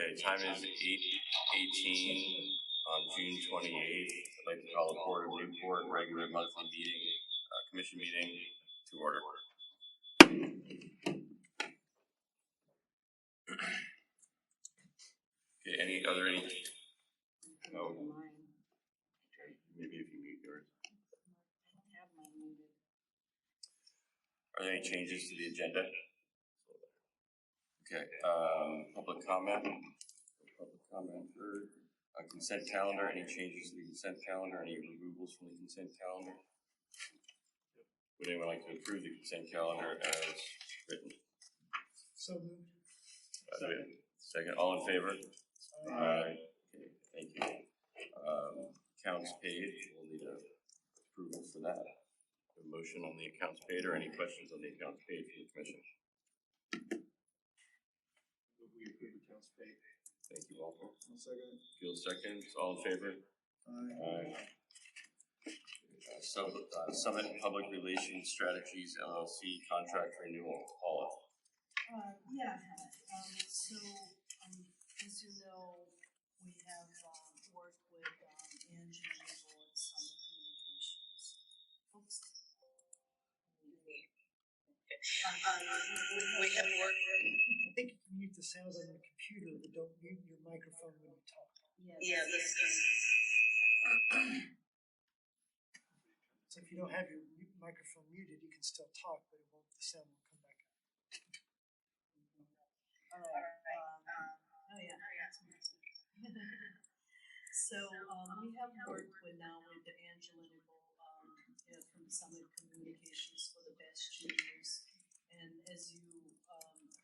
Okay, time is 8:18 on June 28th. I'd like to call the Port of Newport regular monthly meeting, commission meeting to order. Okay, any? No. Okay, maybe if you mute yours. Are there any changes to the agenda? Okay, public comment. Public comment for consent calendar. Any changes to the consent calendar? Any removals from the consent calendar? Would anyone like to approve the consent calendar as written? So moved. Second. All in favor? Aye. Okay, thank you. Accounts paid. We'll need a approval for that. A motion on the accounts paid, or any questions on the accounts paid for the commission? We approve accounts paid. Thank you, Walter. Second. Gil seconds. All in favor? Aye. Summit Public Relations Strategies LLC contract renewal. Paula. Yeah, so as you know, we have worked with Angela Nicole at Summit Communications. Oops. We have worked. I think you can mute the sounds on your computer, but don't mute your microphone when you talk. Yeah, this is. So if you don't have your microphone muted, you can still talk, but the sound won't come back out. All right. So we have worked with Angela Nicole from Summit Communications for the past 2 years, and as you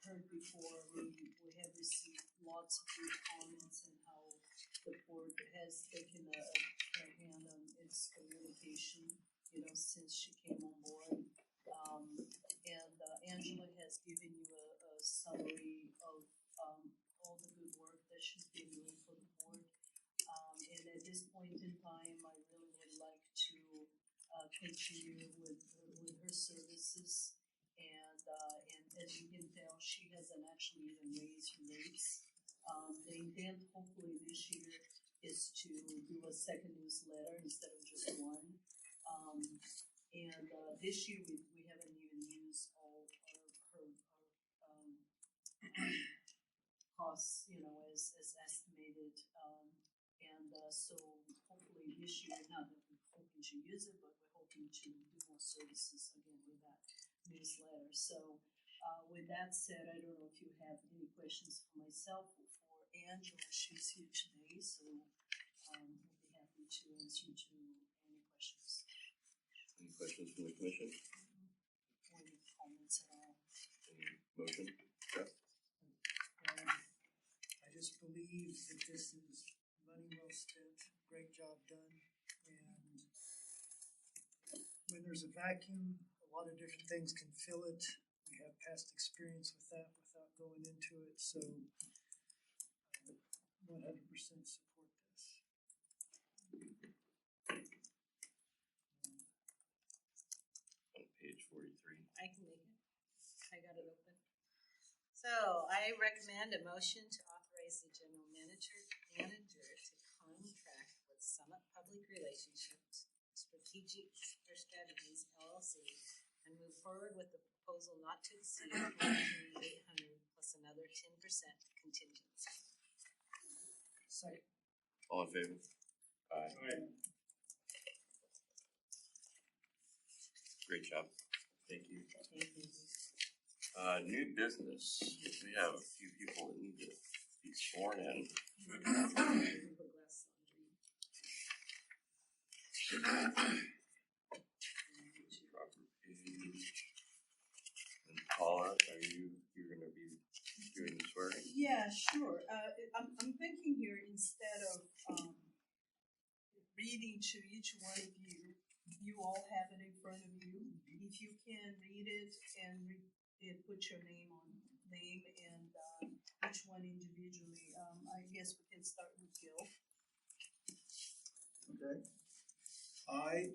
heard before, we have received lots of good comments on how the board has taken a hand on its communication, since she came on board. And Angela has given you a summary of all the good work that she's been doing for the board. And at this point in time, I really would like to continue with her services. And as you can tell, she hasn't actually even raised her rates. The intent, hopefully, this year is to do a second newsletter instead of just one. And this year we haven't even used all of her costs, as estimated. So hopefully this year, not that we're hoping to use it, but we're hoping to do more services again with that newsletter. So with that said, I don't know if you have any questions for myself or for Angela. She's here today, so we'll be happy to answer to any questions. Any questions from the commission? Or any comments at all? Any motion? Yeah. I just believe that this is money well spent, great job done, and when there's a vacuum, a lot of different things can fill it. We have past experience with that without going into it, so 100% support this. On page 43. I can make it. I got it open. So I recommend a motion to authorize the general manager to contract with Summit Public Relationships Strategies LLC and move forward with the proposal not to exceed $800 plus another 10% contingency. Second. All in favor? Aye. Great job. Thank you. New business. We have a few people that need to be sworn in. And Paula, you're going to be doing the swearing? Yeah, sure. I'm thinking here, instead of reading to each one of you, you all have it in front of you. If you can read it and put your name and each one individually. I guess we can start with Gil. Okay. I,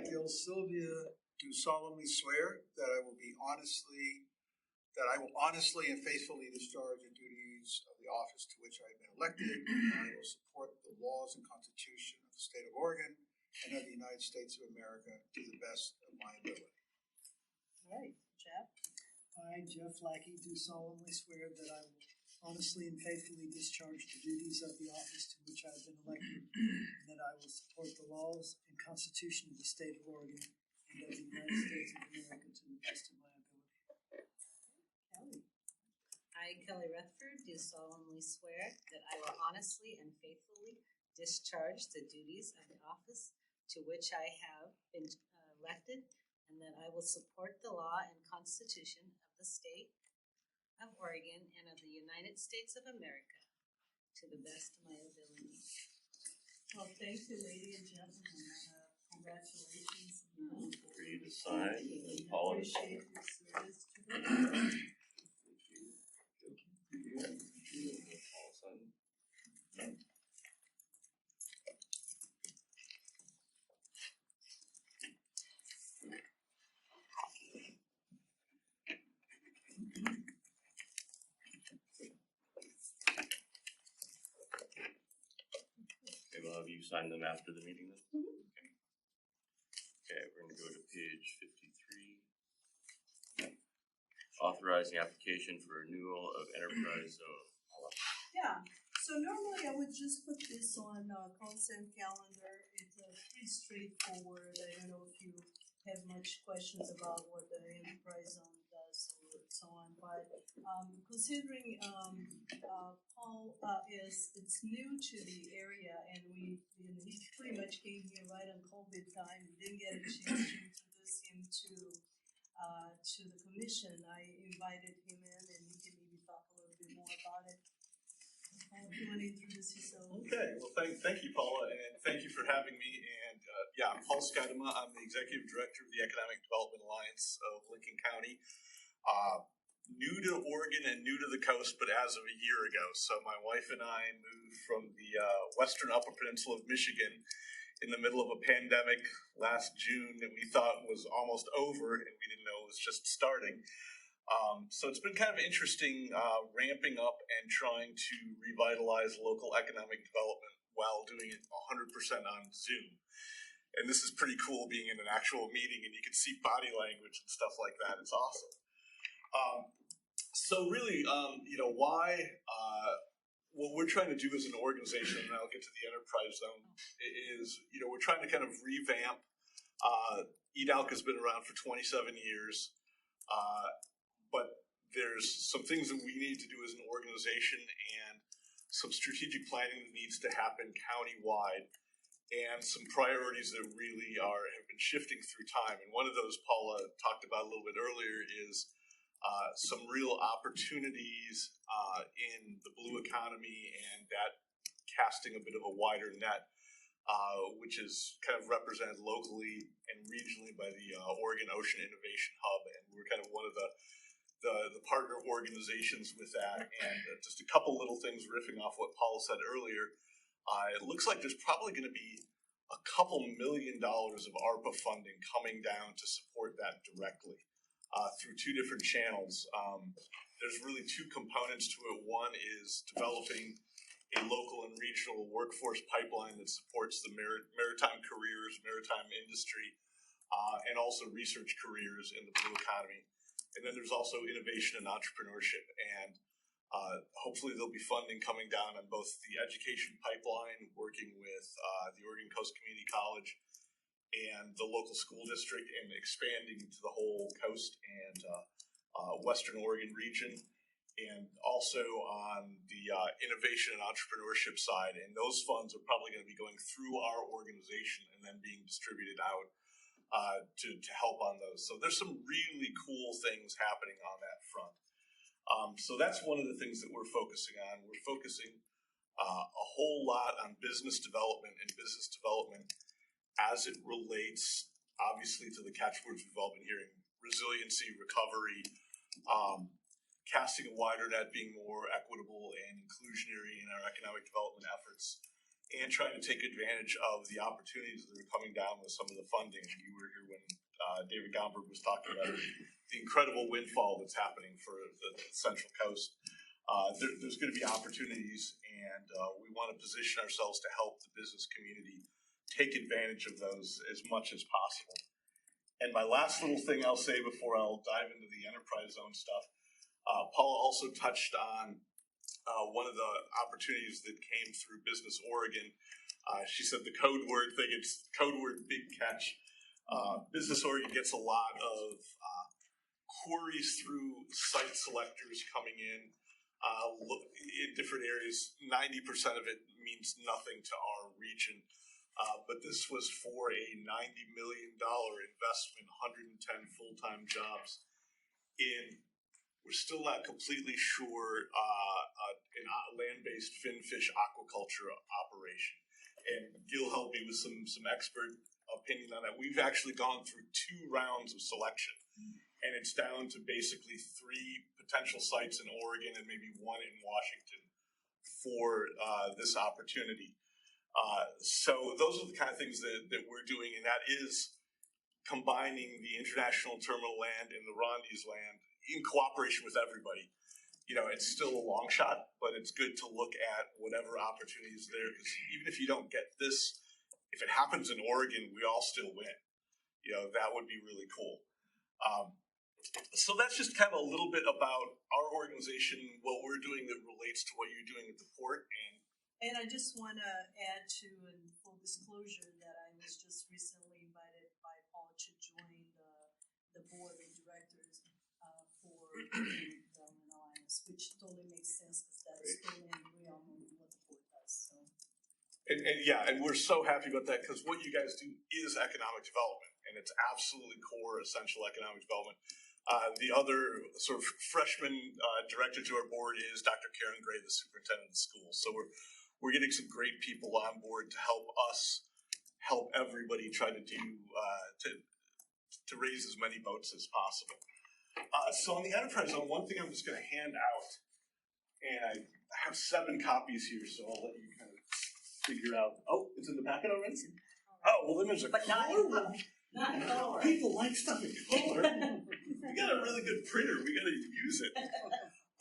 Gil Sylvia, do solemnly swear that I will be honestly, that I will honestly and faithfully discharge the duties of the office to which I have been elected, and I will support the laws and Constitution of the state of Oregon and of the United States of America to the best of my ability. All right, Jeff? I, Jeff Lackey, do solemnly swear that I will honestly and faithfully discharge the duties of the office to which I have been elected, and that I will support the laws and Constitution of the state of Oregon and of the United States of America to the best of my ability. Kelly? I, Kelly Rutherford, do solemnly swear that I will honestly and faithfully discharge the duties of the office to which I have been elected, and that I will support the law and Constitution of the state of Oregon and of the United States of America to the best of my ability. Well, thank you, ladies and gentlemen. Congratulations. For you to sign, and Paula. Appreciate your service to the Okay, we'll have you sign them after the meeting then? Okay. Okay, we're gonna go to page 53. Authorizing application for renewal of enterprise zone. Yeah, so normally I would just put this on consent calendar. It's pretty straightforward. I don't know if you have much questions about what the enterprise zone does or so on, but considering Paul it's new to the area, and he pretty much came here right on COVID time. We didn't get a chance to introduce him to the commission. I invited him in, and he can maybe talk a little bit more about it. If you want to introduce yourself. Okay, well, thank you, Paula, and thank you for having me. And yeah, I'm Paul Skidema. I'm the Executive Director of the Economic Development Alliance of Lincoln County. New to Oregon and new to the coast, but as of a year ago. So my wife and I moved from the western Upper Peninsula of Michigan in the middle of a pandemic last June that we thought was almost over, and we didn't know it was just starting. So it's been kind of interesting ramping up and trying to revitalize local economic development while doing it 100% on Zoom. And this is pretty cool being in an actual meeting and you can see body language and stuff like that. It's awesome. So really, why, what we're trying to do as an organization, and I'll get to the enterprise zone, is, we're trying to kind of revamp. EDALC has been around for 27 years. But there's some things that we need to do as an organization and some strategic planning that needs to happen countywide and some priorities that really have been shifting through time. And one of those Paula talked about a little bit earlier is some real opportunities in the blue economy, and that casting a bit of a wider net, which is kind of represented locally and regionally by the Oregon Ocean Innovation Hub. And we're kind of one of the partner organizations with that. And just a couple little things riffing off what Paul said earlier, it looks like there's probably going to be a couple $1 million of ARPA funding coming down to support that directly through two different channels. There's really two components to it. One is developing a local and regional workforce pipeline that supports the maritime careers, maritime industry, and also research careers in the blue economy. And then there's also innovation and entrepreneurship, and hopefully there'll be funding coming down on both the education pipeline, working with the Oregon Coast Community College and the local school district, and expanding to the whole coast and Western Oregon region, and also on the innovation and entrepreneurship side. And those funds are probably going to be going through our organization and then being distributed out to help on those. So there's some really cool things happening on that front. So that's one of the things that we're focusing on. We're focusing a whole lot on business development as it relates, obviously, to the catchwords we've all been hearing: resiliency, recovery, casting a wider net, being more equitable and inclusionary in our economic development efforts, and trying to take advantage of the opportunities that are coming down with some of the funding. You were here when David Gomberg was talking about, the incredible windfall that's happening for the Central Coast. There's going to be opportunities, and we want to position ourselves to help the business community take advantage of those as much as possible. And my last little thing I'll say before I'll dive into the enterprise zone stuff, Paula also touched on one of the opportunities that came through Business Oregon. She said the code word thing, it's code word big catch. Business Oregon gets a lot of queries through site selectors coming in different areas. 90% of it means nothing to our region. But this was for a $90 million investment, 110 full-time jobs in, we're still not completely sure, an land-based finfish aquaculture operation. And Gil helped me with some expert opinion on that. We've actually gone through 2 rounds of selection, and it's down to basically 3 potential sites in Oregon and maybe 1 in Washington for this opportunity. So those are the kind of things that we're doing, and that is combining the international terminal land and the Rondes land in cooperation with everybody. You know, it's still a long shot, but it's good to look at whatever opportunities there, because even if you don't get this, if it happens in Oregon, we all still win. You know, that would be really cool. So that's just kind of a little bit about our organization, what we're doing that relates to what you're doing at the port. And I just want to add to, in full disclosure, that I was just recently invited by Paul to join the board of directors for the Development Alliance, which totally makes sense because that's totally in real what the board does. So. And we're so happy about that, because what you guys do is economic development, and it's absolutely core, essential economic development. The other sort of freshman director to our board is Dr. Karen Gray, the superintendent of the school. So we're getting some great people on board to help us help everybody try to do to raise as many boats as possible. So on the enterprise zone, one thing I'm just going to hand out, and I have 7 copies here, so I'll let you kind of figure out. Oh, it's in the packet already? Oh, well then there's a color one. Not color. People like stuff in color. We got a really good printer. We got to use it.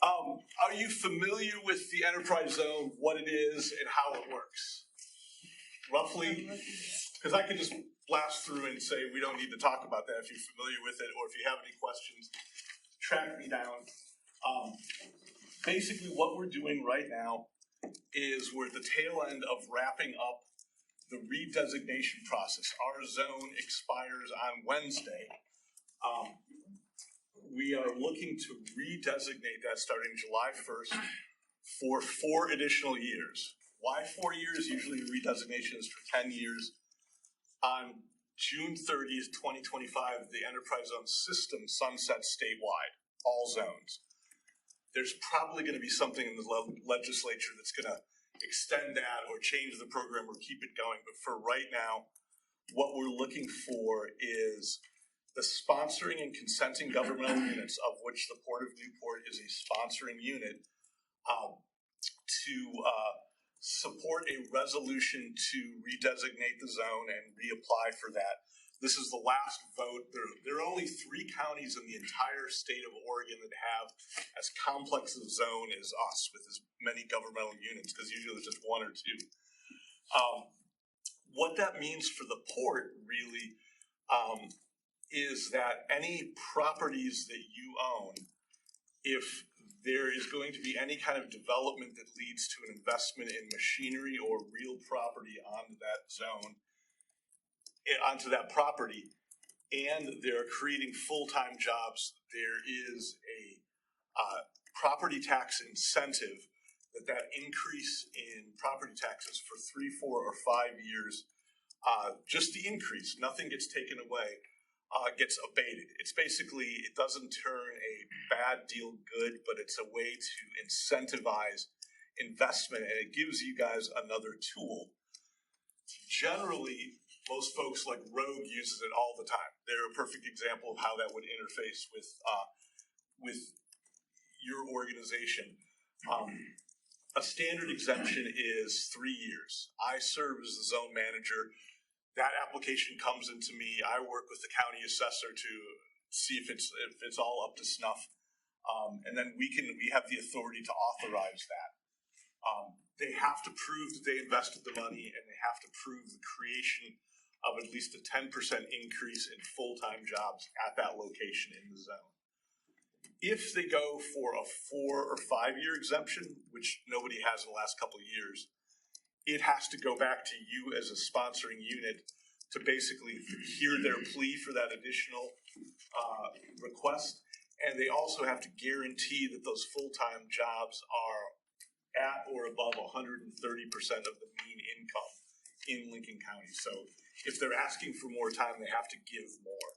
Are you familiar with the enterprise zone, what it is, and how it works? Roughly, because I could just blast through and say we don't need to talk about that if you're familiar with it, or if you have any questions, track me down. Basically, what we're doing right now is we're at the tail end of wrapping up the redesignation process. Our zone expires on Wednesday. We are looking to redesignate that starting July 1st for 4 additional years. Why 4 years? Usually redesignation is for 10 years. On June 30th, 2025, the enterprise zone system sunsets statewide, all zones. There's probably going to be something in the legislature that's going to extend that or change the program or keep it going. But for right now, what we're looking for is the sponsoring and consenting governmental units, of which the Port of Newport is a sponsoring unit, to support a resolution to redesignate the zone and reapply for that. This is the last vote. There are only 3 counties in the entire state of Oregon that have as complex a zone as us, with as many governmental units, because usually there's just 1 or 2. What that means for the port, really, is that any properties that you own, if there is going to be any kind of development that leads to an investment in machinery or real property onto that zone, onto that property, and they're creating full-time jobs, there is a property tax incentive that increase in property taxes for 3, 4, or 5 years, just the increase, nothing gets taken away, gets abated. It's basically, it doesn't turn a bad deal good, but it's a way to incentivize investment, and it gives you guys another tool. Generally, most folks like Rogue uses it all the time. They're a perfect example of how that would interface with your organization. A standard exemption is 3 years. I serve as the zone manager. That application comes into me. I work with the county assessor to see if it's all up to snuff, and then we have the authority to authorize that. They have to prove that they invested the money, and they have to prove the creation of at least a 10% increase in full-time jobs at that location in the zone. If they go for a 4 or 5 year exemption, which nobody has in the last couple of years, it has to go back to you as a sponsoring unit to basically hear their plea for that additional request. And they also have to guarantee that those full-time jobs are at or above 130% of the mean income in Lincoln County. So if they're asking for more time, they have to give more.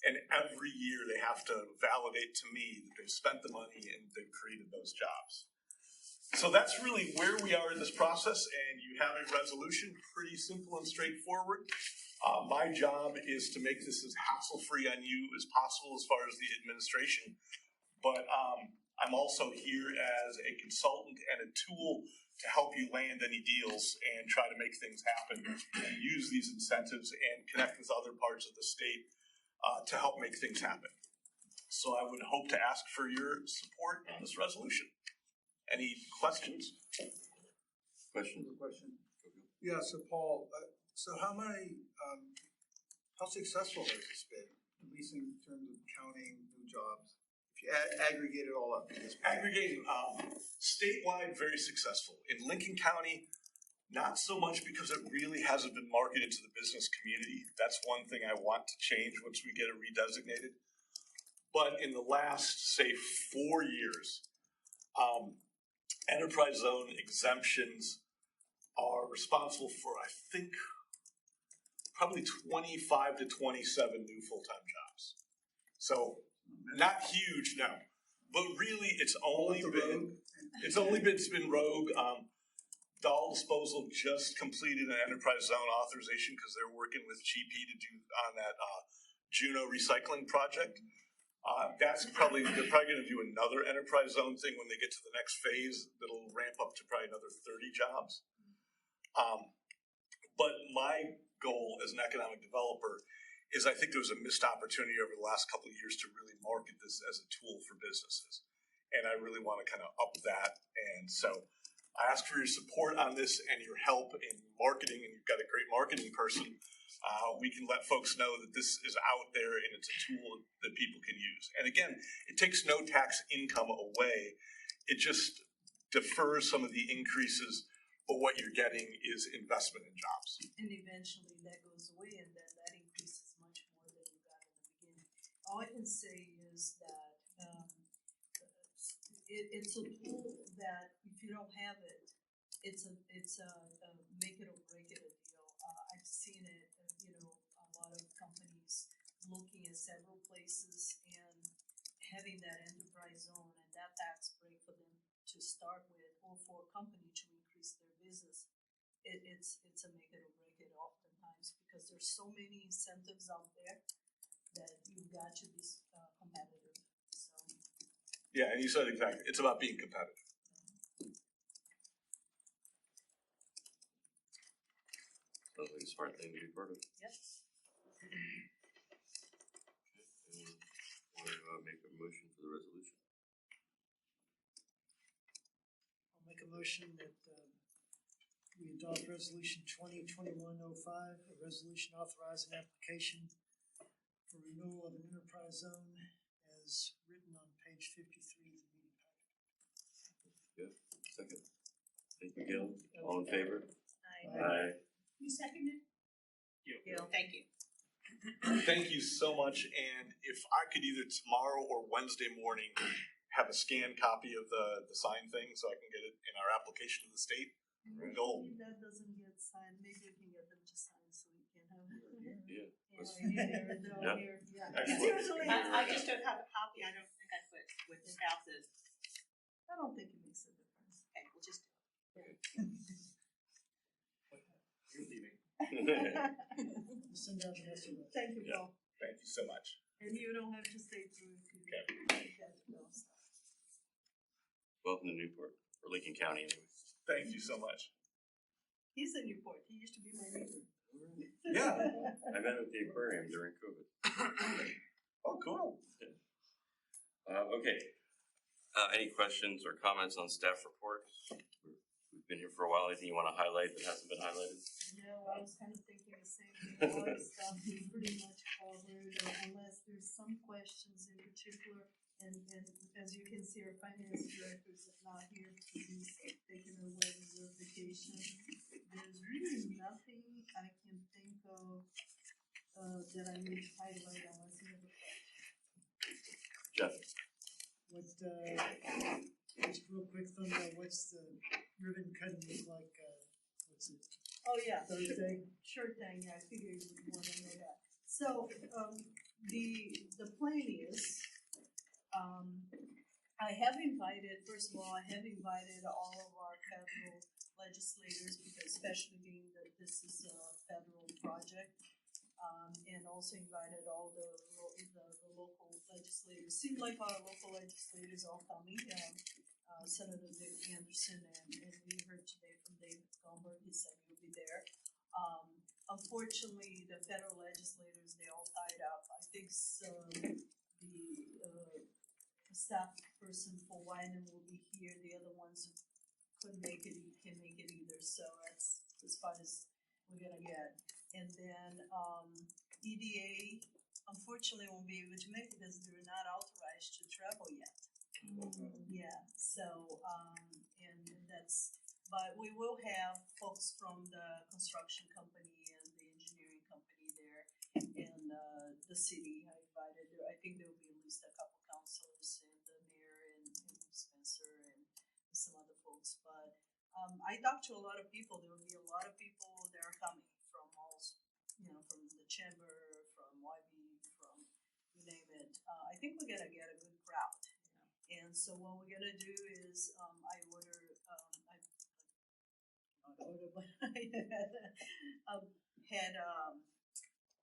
And every year they have to validate to me that they've spent the money and they've created those jobs. So that's really where we are in this process, and you have a resolution, pretty simple and straightforward. My job is to make this as hassle-free on you as possible as far as the administration, but I'm also here as a consultant and a tool to help you land any deals and try to make things happen and use these incentives and connect with other parts of the state to help make things happen. So I would hope to ask for your support on this resolution. Any questions? Question? Yeah, so Paul, so how successful has this been, at least in terms of counting new jobs? If you aggregate it all up. Aggregating, statewide, very successful. In Lincoln County, not so much because it really hasn't been marketed to the business community. That's one thing I want to change once we get it redesignated. But in the last, say, 4 years, enterprise zone exemptions are responsible for, I think, probably 25 to 27 new full-time jobs. So not huge, no. But really, it's only been Rogue. Doll Disposal just completed an enterprise zone authorization because they're working with GP to do on that Juneau recycling project. They're probably going to do another enterprise zone thing when they get to the next phase that'll ramp up to probably another 30 jobs. But my goal as an economic developer is I think there was a missed opportunity over the last couple of years to really market this as a tool for businesses. And I really want to kind of up that. And so I ask for your support on this and your help in marketing, and you've got a great marketing person. We can let folks know that this is out there and it's a tool that people can use. And again, it takes no tax income away. It just defers some of the increases, but what you're getting is investment in jobs. And eventually that goes away, and then that increases much more than you got in the beginning. All I can say is that it's a tool that if you don't have it, it's a make it or break it deal. I've seen it, a lot of companies looking at several places and having that enterprise zone and that tax break for them to start with, or for a company to increase their business. It's a make it or break it oftentimes, because there's so many incentives out there that you've got to be competitive. So. Yeah, and you said exactly. It's about being competitive. Sounds like a smart thing to be part of. Yes. Want to make a motion for the resolution? I'll make a motion that we adopt resolution 2021-05, a resolution authorizing application for renewal of an enterprise zone as written on page 53 of the meeting packet. Yeah, second. Thank you, Gil. All in favor? Aye. You seconded? Thank you. Thank you so much. And if I could either tomorrow or Wednesday morning have a scanned copy of the sign thing so I can get it in our application to the state. Goal. If that doesn't get signed, maybe we can get them to sign so we can have it. Yeah. Yeah. Yeah. Excellent. I just don't have a copy. I don't think I put without the. I don't think it makes a difference. Okay, we'll just. You're leaving. Send out the SMS. Thank you, Yeah. Paul. Thank you so much. And you don't have to stay through if you Okay. got to go. Welcome to Newport, or Lincoln County anyway. Thank you so much. He's in Newport. He used to be my neighbor. Yeah. I met at the aquarium during COVID. Oh, cool. Okay. Any questions or comments on staff reports? We've been here for a while. Anything you want to highlight that hasn't been highlighted? No, I was kind of thinking the same thing. A lot of stuff is pretty much covered, unless there's some questions in particular. And as you can see, our finance director is not here because he's taking a wedding vacation. There's really nothing I can think of that I need to highlight unless you have a question. Jeff? What, just real quick thumbnail, what's the ribbon cutting look like, what's it, Oh, yeah. Thursday? Sure thing, yeah, I figured you would wanna know that. So, the plan is, I have invited, first of all, all of our federal legislators, because especially being that this is a federal project, and also invited all the local legislators. Seems like our local legislators are coming, Senator Dick Anderson, and we heard today from David Goldberg, he said he'll be there. Unfortunately, the federal legislators, they all tied up. I think the staff person for Wyden will be here. The other ones couldn't make it, can't make it either. So that's as far as we're gonna get. And then EDA unfortunately won't be able to make it because they're not authorized to travel yet. Yeah. So and that's. But we will have folks from the construction company and the engineering company there, and the city. I invited. I think there will be at least a couple councilors and the mayor and Spencer and some other folks. But I talked to a lot of people. There will be a lot of people that are coming from all, from the chamber, from YB, from you name it. I think we're gonna get a good crowd. And so what we're gonna do is I had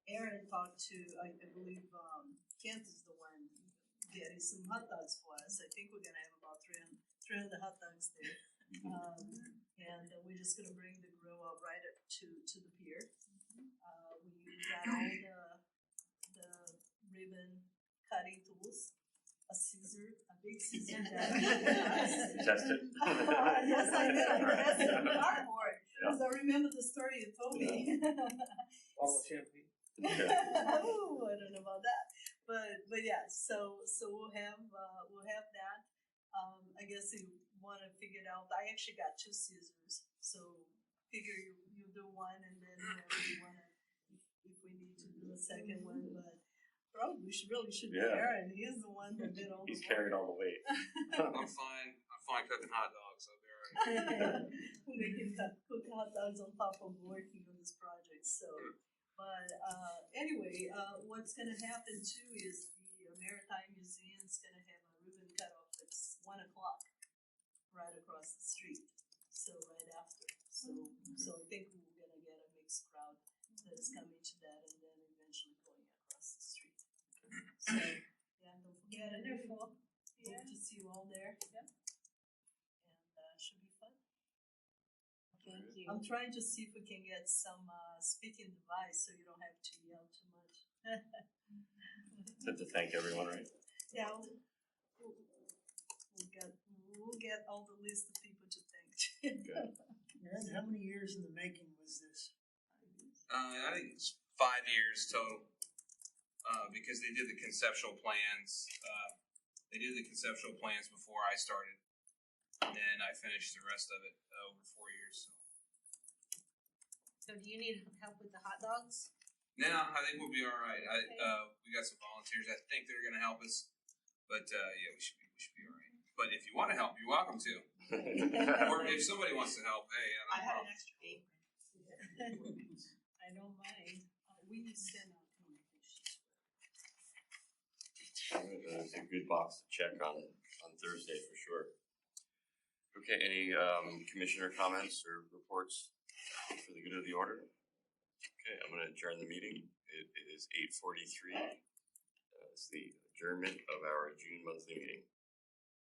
Aaron talk to, I believe Kent is the one getting some hot dogs for us. I think we're gonna have about 300 hot dogs there. And we're just gonna bring the grill up right to the pier. We got all the ribbon cutting tools, a scissor, a big scissor. Test it. Yes, I did. I tested the cardboard because I remember the story you told me. All the champagne. Oh, I don't know about that, but yeah. So we'll have that. I guess you want to figure it out. I actually got 2 scissors, so figure you do one and then you wanna if we need to do a second one, but. Probably we should be Aaron. He's the one that did all the work. He's carried all the weight. I'm fine cooking hot dogs, I'll be alright. We can cook hot dogs on top of working on this project. So, but anyway, what's gonna happen too is the Maritime Museum's gonna have a ribbon cut off at 1:00 right across the street. So right after. So I think we're gonna get a mixed crowd that is coming to that, and then eventually going across the street. So yeah, don't forget it. Wonderful. Yeah. Hope to see you all there. Yeah. And should be fun. Thank you. I'm trying to see if we can get some speaking device so you don't have to yell too much. Said to thank everyone, right? Yeah, we'll get all the list of people to thank. Good. Aaron, how many years in the making was this? I think it's 5 years total, because they did the conceptual plans. They did the conceptual plans before I started, and then I finished the rest of it over 4 years. So do you need help with the hot dogs? No, I think we'll be all right. We got some volunteers. I think they're going to help us, but yeah, we should be all right. But if you want to help, you're welcome to. Or if somebody wants to help, hey, I have an extra apron. I don't mind. We need to send out communications. It's a good box to check on Thursday for sure. Okay, any commissioner comments or reports for the good of the order? Okay, I'm going to adjourn the meeting. It is 8:43. It's the adjournment of our June monthly meeting.